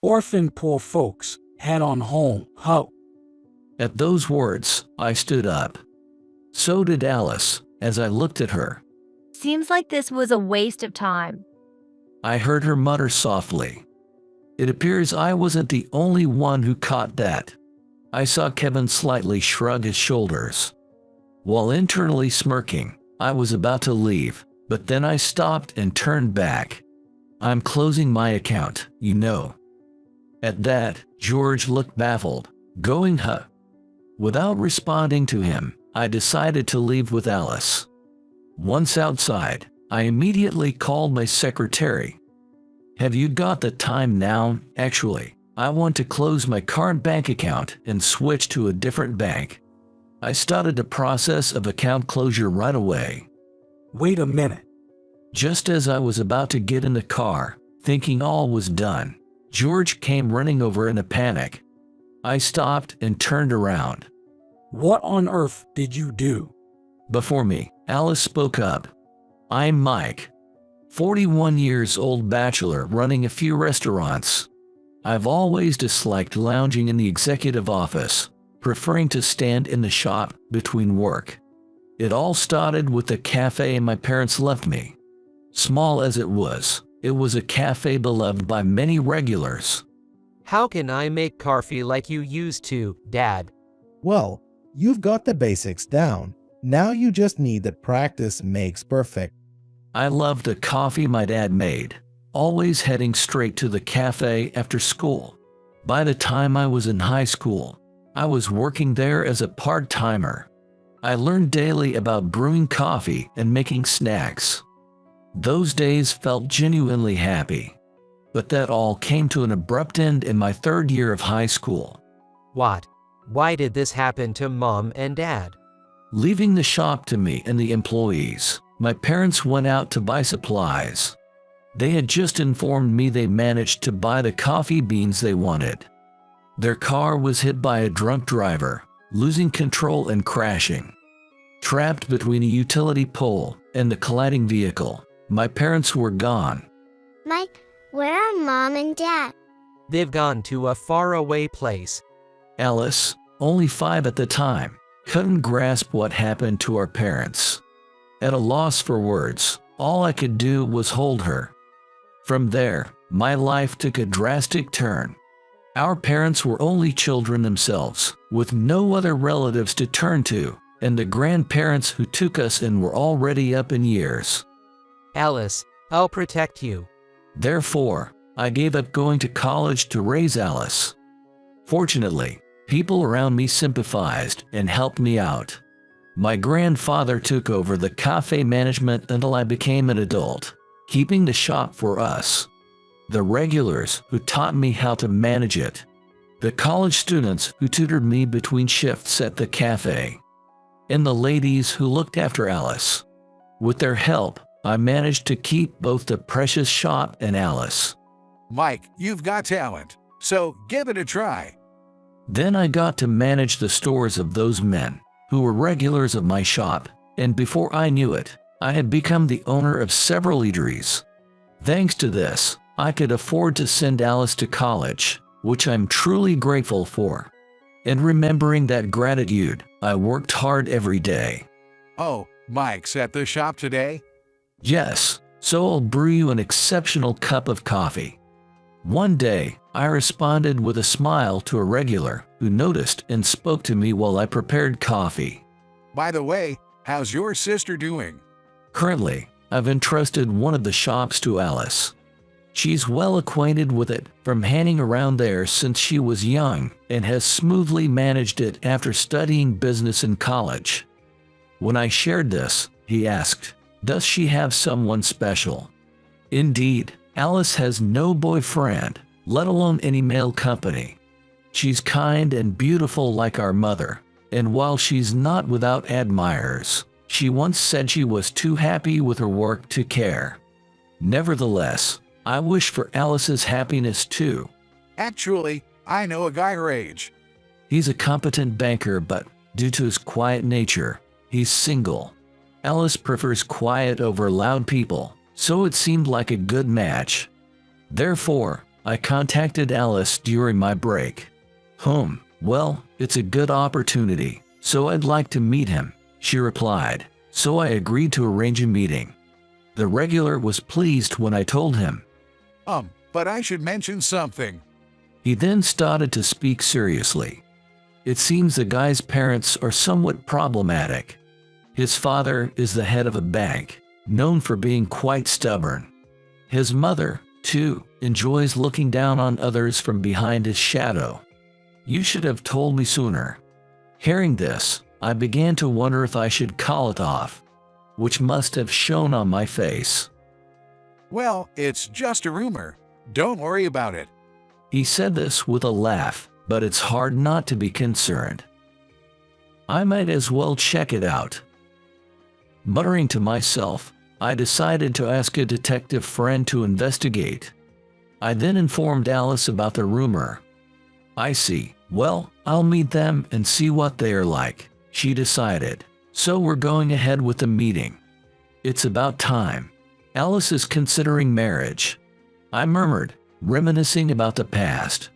Orphan poor folks, head on home, ho. At those words, I stood up. So did Alice, as I looked at her. Seems like this was a waste of time. I heard her mutter softly. It appears I wasn't the only one who caught that. I saw Kevin slightly shrug his shoulders. While internally smirking, I was about to leave, but then I stopped and turned back. I'm closing my account, you know. At that, George looked baffled, going huh. Without responding to him, I decided to leave with Alice. Once outside, I immediately called my secretary. Have you got the time now? Actually, I want to close my current bank account and switch to a different bank. I started the process of account closure right away. Wait a minute. Just as I was about to get in the car, thinking all was done, George came running over in a panic. I stopped and turned around. What on earth did you do? Before me, Alice spoke up. I'm Mike, 41 years old bachelor running a few restaurants. I've always disliked lounging in the executive office, preferring to stand in the shop between work. It all started with the cafe my parents left me. Small as it was a cafe beloved by many regulars. How can I make coffee like you used to, Dad? Well, you've got the basics down. Now you just need that practice makes perfect. I loved the coffee my dad made, always heading straight to the cafe after school. By the time I was in high school, I was working there as a part-timer. I learned daily about brewing coffee and making snacks. Those days felt genuinely happy. But that all came to an abrupt end in my third year of high school. What? Why did this happen to Mom and Dad? Leaving the shop to me and the employees, my parents went out to buy supplies. They had just informed me they managed to buy the coffee beans they wanted. Their car was hit by a drunk driver, losing control and crashing. Trapped between a utility pole and the colliding vehicle, my parents were gone. Mike, where are Mom and Dad? They've gone to a faraway place. Alice, only 5 at the time, couldn't grasp what happened to our parents. At a loss for words, all I could do was hold her. From there, my life took a drastic turn. Our parents were only children themselves, with no other relatives to turn to, and the grandparents who took us in were already up in years. Alice, I'll protect you. Therefore, I gave up going to college to raise Alice. Fortunately, people around me sympathized and helped me out. My grandfather took over the cafe management until I became an adult, keeping the shop for us. The regulars who taught me how to manage it. The college students who tutored me between shifts at the cafe. And the ladies who looked after Alice. With their help, I managed to keep both the precious shop and Alice. Mike, you've got talent, so give it a try. Then I got to manage the stores of those men who were regulars of my shop, and before I knew it, I had become the owner of several eateries. Thanks to this, I could afford to send Alice to college, which I'm truly grateful for. And remembering that gratitude, I worked hard every day. Oh, Mike's at the shop today? Yes, so I'll brew you an exceptional cup of coffee. One day, I responded with a smile to a regular who noticed and spoke to me while I prepared coffee. By the way, how's your sister doing? Currently, I've entrusted one of the shops to Alice. She's well acquainted with it from hanging around there since she was young and has smoothly managed it after studying business in college. When I shared this, he asked, "Does she have someone special?" Indeed, Alice has no boyfriend, let alone any male company. She's kind and beautiful like our mother, and while she's not without admirers, she once said she was too happy with her work to care. Nevertheless, I wish for Alice's happiness too. Actually, I know a guy her age. He's a competent banker, but due to his quiet nature, he's single. Alice prefers quiet over loud people, so it seemed like a good match. Therefore, I contacted Alice during my break. Well, it's a good opportunity, so I'd like to meet him, she replied. So I agreed to arrange a meeting. The regular was pleased when I told him. But I should mention something. He then started to speak seriously. It seems the guy's parents are somewhat problematic. His father is the head of a bank, known for being quite stubborn. His mother, too, enjoys looking down on others from behind his shadow. You should have told me sooner. Hearing this, I began to wonder if I should call it off, which must have shown on my face. Well, it's just a rumor. Don't worry about it. He said this with a laugh, but it's hard not to be concerned. I might as well check it out. Muttering to myself, I decided to ask a detective friend to investigate. I then informed Alice about the rumor. I see. Well, I'll meet them and see what they are like, she decided. So we're going ahead with the meeting. It's about time. Alice is considering marriage. I murmured, reminiscing about the past.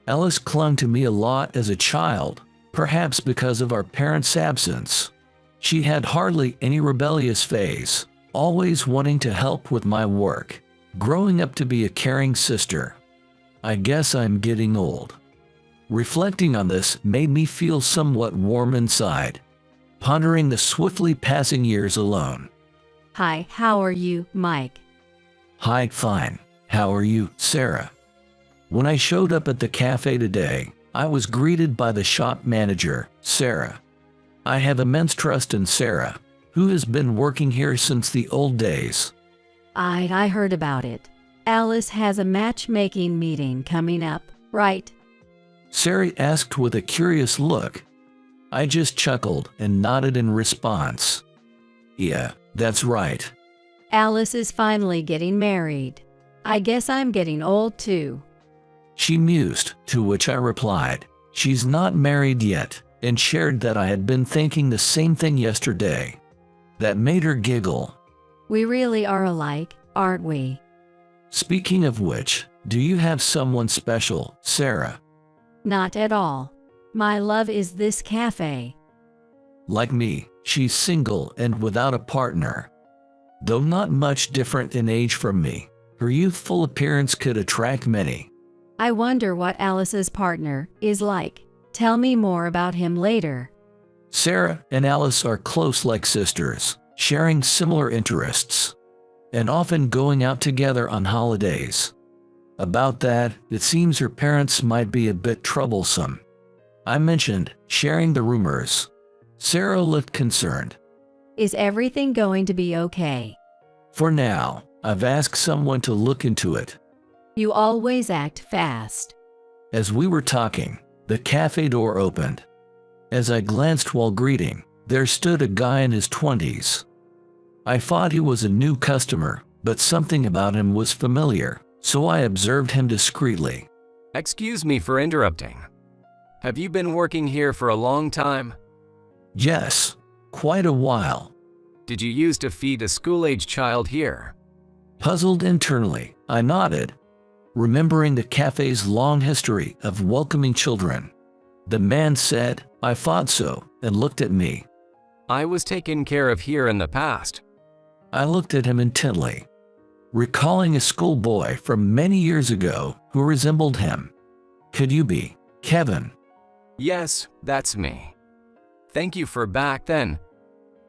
Alice clung to me a lot as a child, perhaps because of our parents' absence. She had hardly any rebellious phase, always wanting to help with my work, growing up to be a caring sister. I guess I'm getting old. Reflecting on this made me feel somewhat warm inside, pondering the swiftly passing years alone. Hi, how are you, Mike? Hi, fine. How are you, Sarah? When I showed up at the cafe today, I was greeted by the shop manager, Sarah. I have immense trust in Sarah, who has been working here since the old days. I heard about it. Alice has a matchmaking meeting coming up, right? Sarah asked with a curious look. I just chuckled and nodded in response. Yeah, that's right. Alice is finally getting married. I guess I'm getting old too. She mused, to which I replied, she's not married yet, and shared that I had been thinking the same thing yesterday. That made her giggle. We really are alike, aren't we? Speaking of which, do you have someone special, Sarah? Not at all. My love is this cafe. Like me, she's single and without a partner. Though not much different in age from me, her youthful appearance could attract many. I wonder what Alice's partner is like. Tell me more about him later. Sarah and Alice are close like sisters, sharing similar interests, and often going out together on holidays. About that, it seems her parents might be a bit troublesome. I mentioned sharing the rumors. Sarah looked concerned. Is everything going to be okay? For now, I've asked someone to look into it. You always act fast. As we were talking, the cafe door opened. As I glanced while greeting, there stood a guy in his 20s. I thought he was a new customer, but something about him was familiar, so I observed him discreetly. Excuse me for interrupting. Have you been working here for a long time? Yes, quite a while. Did you used to feed a school-age child here? Puzzled internally, I nodded, remembering the cafe's long history of welcoming children. The man said, I thought so, and looked at me. I was taken care of here in the past. I looked at him intently, recalling a schoolboy from many years ago who resembled him. Could you be Kevin? Yes, that's me. Thank you for back then.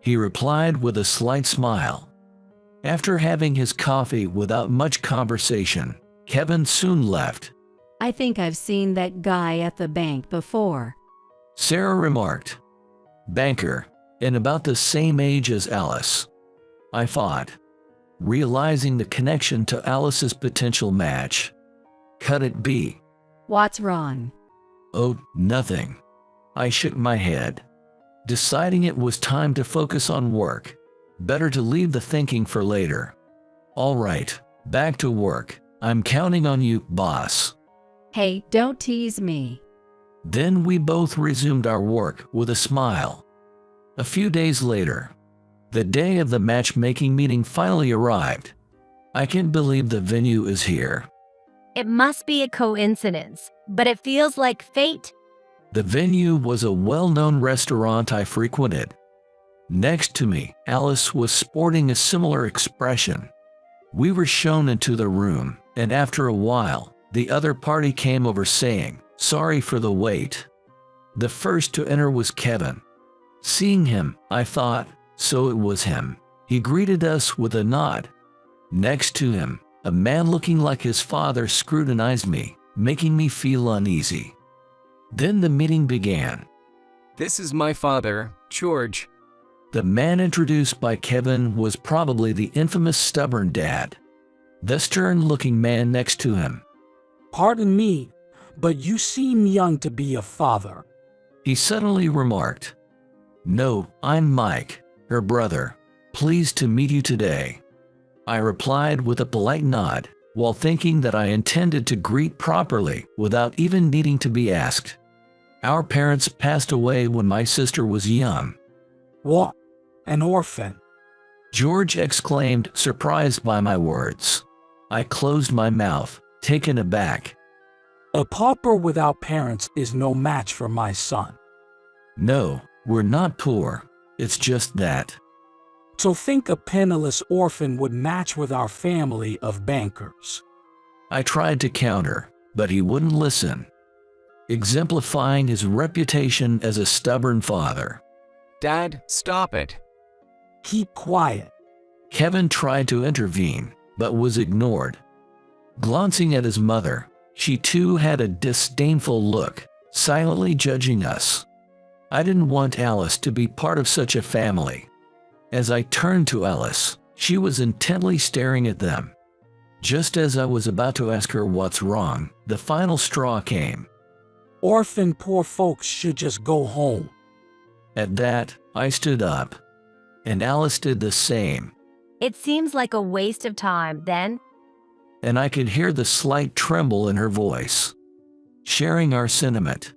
He replied with a slight smile. After having his coffee without much conversation, Kevin soon left. I think I've seen that guy at the bank before. Sarah remarked. Banker, and about the same age as Alice. I thought, realizing the connection to Alice's potential match. Could it be? What's wrong? Oh, nothing. I shook my head, deciding it was time to focus on work. Better to leave the thinking for later. All right, back to work. I'm counting on you, boss. Hey, don't tease me. Then we both resumed our work with a smile. A few days later, the day of the matchmaking meeting finally arrived. I can't believe the venue is here. It must be a coincidence, but it feels like fate. The venue was a well-known restaurant I frequented. Next to me, Alice was sporting a similar expression. We were shown into the room, and after a while, the other party came over saying, "Sorry for the wait." The first to enter was Kevin. Seeing him, I thought, so it was him. He greeted us with a nod. Next to him, a man looking like his father scrutinized me, making me feel uneasy. Then the meeting began. This is my father, George. The man introduced by Kevin was probably the infamous stubborn dad. The stern-looking man next to him. Pardon me, but you seem young to be a father. He suddenly remarked, "No, I'm Mike, her brother. Pleased to meet you today." I replied with a polite nod, while thinking that I intended to greet properly without even needing to be asked. Our parents passed away when my sister was young. What? An orphan? George exclaimed, surprised by my words. I closed my mouth, taken aback. A pauper without parents is no match for my son. No, we're not poor. It's just that. So think a penniless orphan would match with our family of bankers. I tried to counter, but he wouldn't listen, exemplifying his reputation as a stubborn father. Dad, stop it. Keep quiet. Kevin tried to intervene, but was ignored. Glancing at his mother, she too had a disdainful look, silently judging us. I didn't want Alice to be part of such a family. As I turned to Alice, she was intently staring at them. Just as I was about to ask her what's wrong, the final straw came. Orphan poor folks should just go home. At that, I stood up, and Alice did the same. It seems like a waste of time, then. And I could hear the slight tremble in her voice. Sharing our sentiment,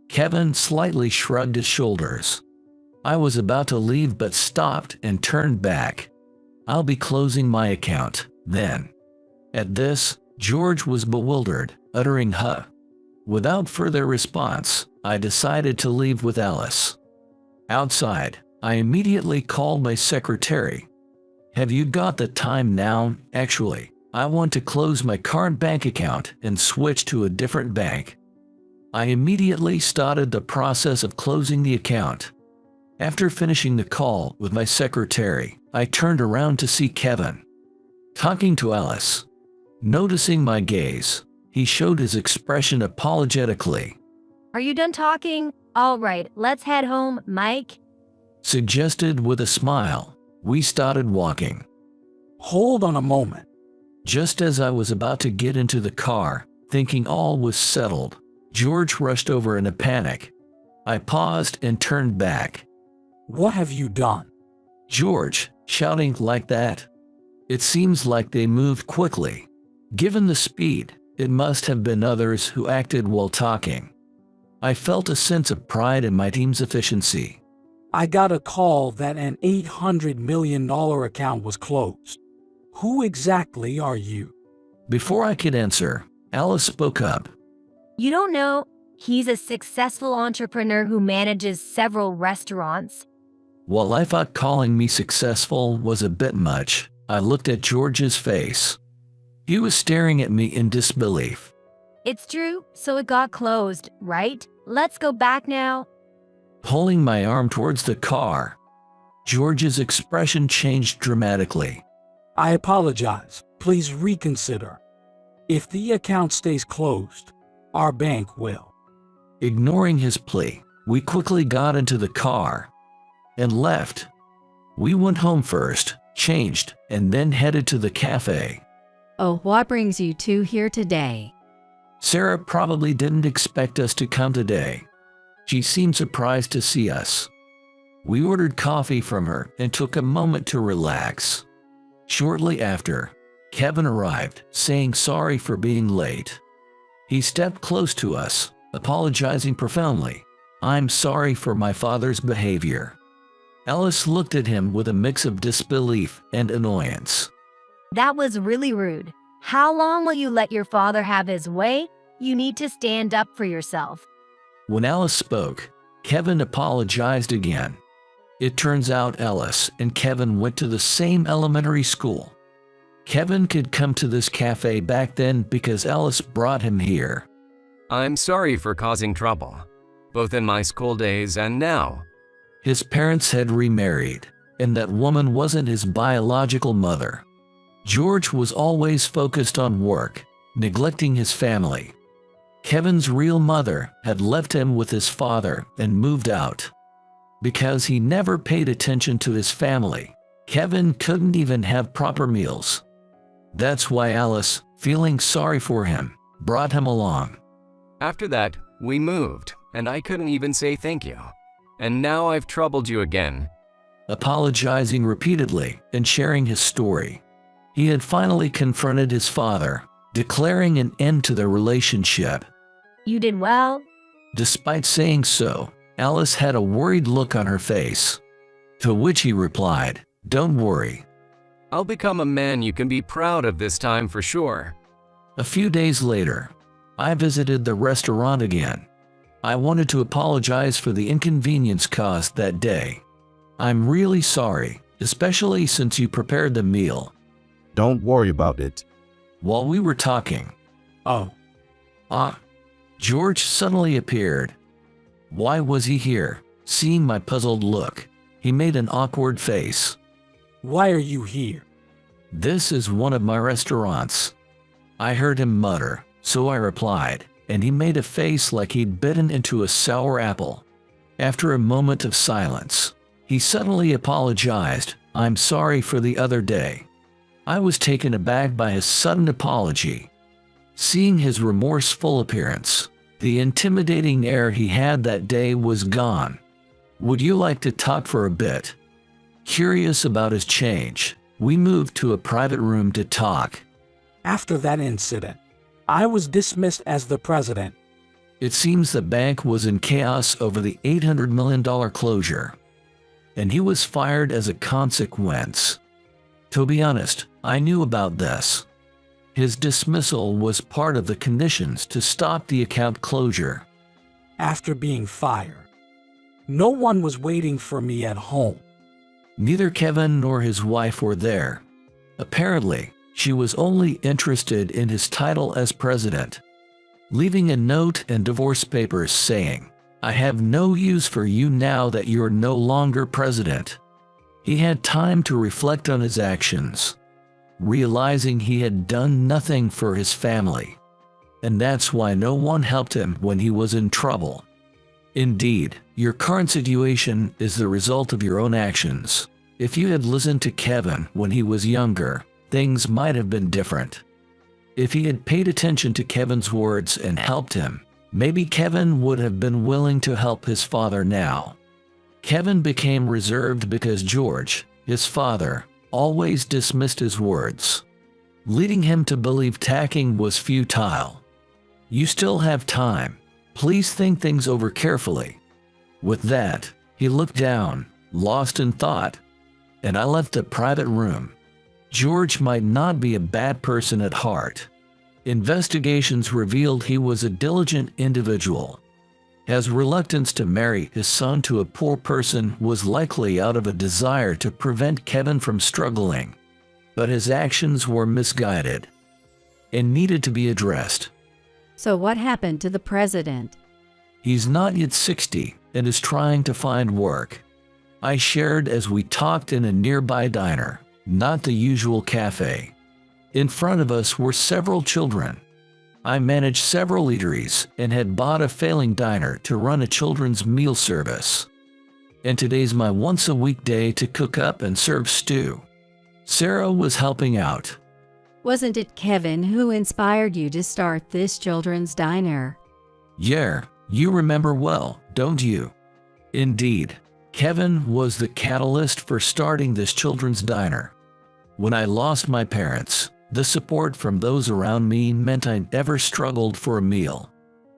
Kevin slightly shrugged his shoulders. I was about to leave but stopped and turned back. I'll be closing my account, then. At this, George was bewildered, uttering "huh." Without further response, I decided to leave with Alice. Outside, I immediately called my secretary. "Have you got the time now? Actually, I want to close my current bank account and switch to a different bank." I immediately started the process of closing the account. After finishing the call with my secretary, I turned around to see Kevin talking to Alice. Noticing my gaze, he showed his expression apologetically. Are you done talking? All right, let's head home, Mike. Suggested with a smile. We started walking. Hold on a moment. Just as I was about to get into the car, thinking all was settled, George rushed over in a panic. I paused and turned back. What have you done? George, shouting like that. It seems like they moved quickly. Given the speed, it must have been others who acted while talking. I felt a sense of pride in my team's efficiency. I got a call that an $800 million account was closed. Who exactly are you? Before I could answer, Alice spoke up. You don't know, he's a successful entrepreneur who manages several restaurants. While I thought calling me successful was a bit much, I looked at George's face. He was staring at me in disbelief. It's true, so it got closed, right? Let's go back now. Pulling my arm towards the car, George's expression changed dramatically. I apologize. Please reconsider. If the account stays closed, our bank will. Ignoring his plea, we quickly got into the car and left. We went home first, changed, and then headed to the cafe. Oh, what brings you two here today? Sarah probably didn't expect us to come today. She seemed surprised to see us. We ordered coffee from her and took a moment to relax. Shortly after, Kevin arrived, saying sorry for being late. He stepped close to us, apologizing profoundly. "I'm sorry for my father's behavior." Alice looked at him with a mix of disbelief and annoyance. That was really rude. How long will you let your father have his way? You need to stand up for yourself. When Alice spoke, Kevin apologized again. It turns out Alice and Kevin went to the same elementary school. Kevin could come to this cafe back then because Alice brought him here. I'm sorry for causing trouble, both in my school days and now. His parents had remarried, and that woman wasn't his biological mother. George was always focused on work, neglecting his family. Kevin's real mother had left him with his father and moved out. Because he never paid attention to his family, Kevin couldn't even have proper meals. That's why Alice, feeling sorry for him, brought him along. After that, we moved, and I couldn't even say thank you. And now I've troubled you again. Apologizing repeatedly and sharing his story, he had finally confronted his father, declaring an end to their relationship. You did well. Despite saying so, Alice had a worried look on her face. To which he replied, "Don't worry. I'll become a man you can be proud of this time for sure." A few days later, I visited the restaurant again. I wanted to apologize for the inconvenience caused that day. "I'm really sorry, especially since you prepared the meal." Don't worry about it. While we were talking, Oh, George suddenly appeared. Why was he here? Seeing my puzzled look, he made an awkward face. why are you here? "This is one of my restaurants." I heard him mutter, so I replied, and he made a face like he'd bitten into a sour apple. After a moment of silence, he suddenly apologized. "I'm sorry for the other day." I was taken aback by his sudden apology. Seeing his remorseful appearance, the intimidating air he had that day was gone. "Would you like to talk for a bit?" Curious about his change, we moved to a private room to talk. After that incident, I was dismissed as the president. It seems the bank was in chaos over the $800 million closure, and he was fired as a consequence. To be honest, I knew about this. His dismissal was part of the conditions to stop the account closure. After being fired, no one was waiting for me at home. Neither Kevin nor his wife were there. Apparently, she was only interested in his title as president, leaving a note and divorce papers saying, "I have no use for you now that you're no longer president." He had time to reflect on his actions, realizing he had done nothing for his family. And that's why no one helped him when he was in trouble. Indeed, your current situation is the result of your own actions. If you had listened to Kevin when he was younger, things might have been different. If he had paid attention to Kevin's words and helped him, maybe Kevin would have been willing to help his father now. Kevin became reserved because George, his father, always dismissed his words, leading him to believe talking was futile. You still have time. Please think things over carefully. With that, he looked down, lost in thought, and I left the private room. George might not be a bad person at heart. Investigations revealed he was a diligent individual. His reluctance to marry his son to a poor person was likely out of a desire to prevent Kevin from struggling. But his actions were misguided and needed to be addressed. So what happened to the president? He's not yet 60 and is trying to find work. I shared as we talked in a nearby diner, not the usual cafe. In front of us were several children. I managed several eateries and had bought a failing diner to run a children's meal service. And today's my once-a-week day to cook up and serve stew. Sarah was helping out. Wasn't it Kevin who inspired you to start this children's diner? Yeah, you remember well, don't you? Indeed, Kevin was the catalyst for starting this children's diner. When I lost my parents, the support from those around me meant I never struggled for a meal.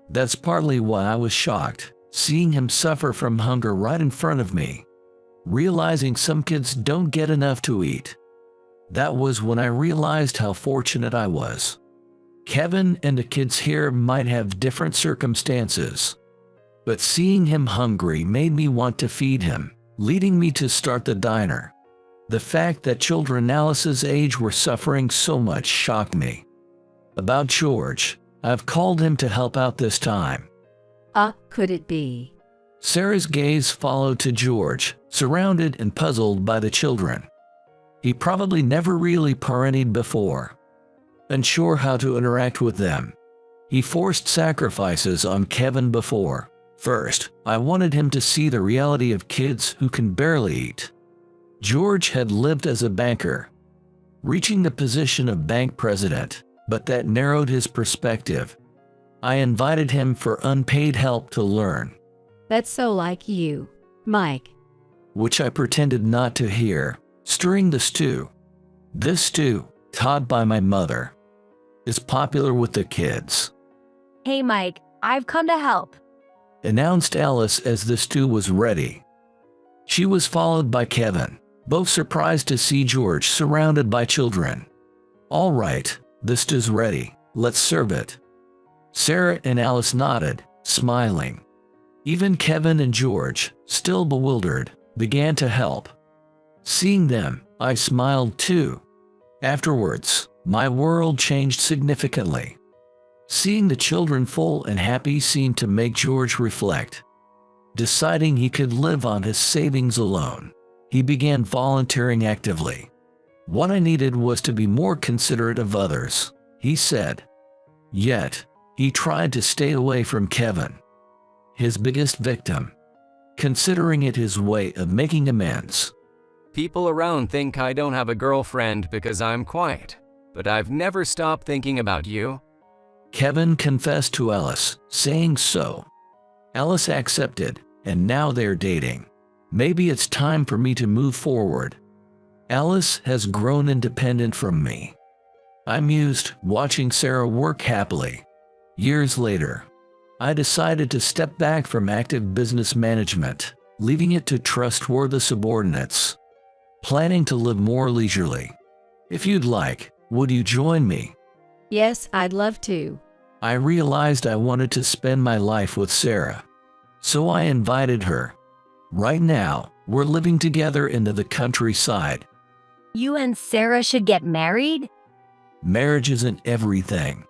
That's partly why I was shocked, seeing him suffer from hunger right in front of me, realizing some kids don't get enough to eat. That was when I realized how fortunate I was. Kevin and the kids here might have different circumstances, but seeing him hungry made me want to feed him, leading me to start the diner. The fact that children Alice's age were suffering so much shocked me. About George, I've called him to help out this time. Could it be? Sarah's gaze followed to George, surrounded and puzzled by the children. He probably never really parented before. Unsure how to interact with them, he forced sacrifices on Kevin before. First, I wanted him to see the reality of kids who can barely eat. George had lived as a banker, reaching the position of bank president, but that narrowed his perspective. I invited him for unpaid help to learn, That's so like you, Mike. which I pretended not to hear, stirring the stew. This stew, taught by my mother, is popular with the kids, Hey, Mike, I've come to help. announced Alice as the stew was ready. She was followed by Kevin, both surprised to see George surrounded by children. All right, the stew's ready, let's serve it. Sarah and Alice nodded, smiling. Even Kevin and George, still bewildered, began to help. Seeing them, I smiled too. Afterwards, my world changed significantly. Seeing the children full and happy seemed to make George reflect. Deciding he could live on his savings alone, he began volunteering actively. What I needed was to be more considerate of others, he said. Yet, he tried to stay away from Kevin, his biggest victim, considering it his way of making amends. People around think I don't have a girlfriend because I'm quiet, but I've never stopped thinking about you. Kevin confessed to Alice, saying so. Alice accepted, and now they're dating. Maybe it's time for me to move forward. Alice has grown independent from me. I mused, watching Sarah work happily. Years later, I decided to step back from active business management, leaving it to trustworthy subordinates, planning to live more leisurely. If you'd like, would you join me? Yes, I'd love to. I realized I wanted to spend my life with Sarah, so I invited her. Right now, we're living together in the countryside. You and Sarah should get married? Marriage isn't everything.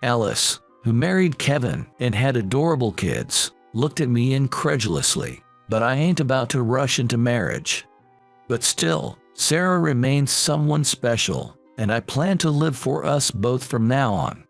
Alice, who married Kevin and had adorable kids, looked at me incredulously, but I ain't about to rush into marriage. But still, Sarah remains someone special, and I plan to live for us both from now on.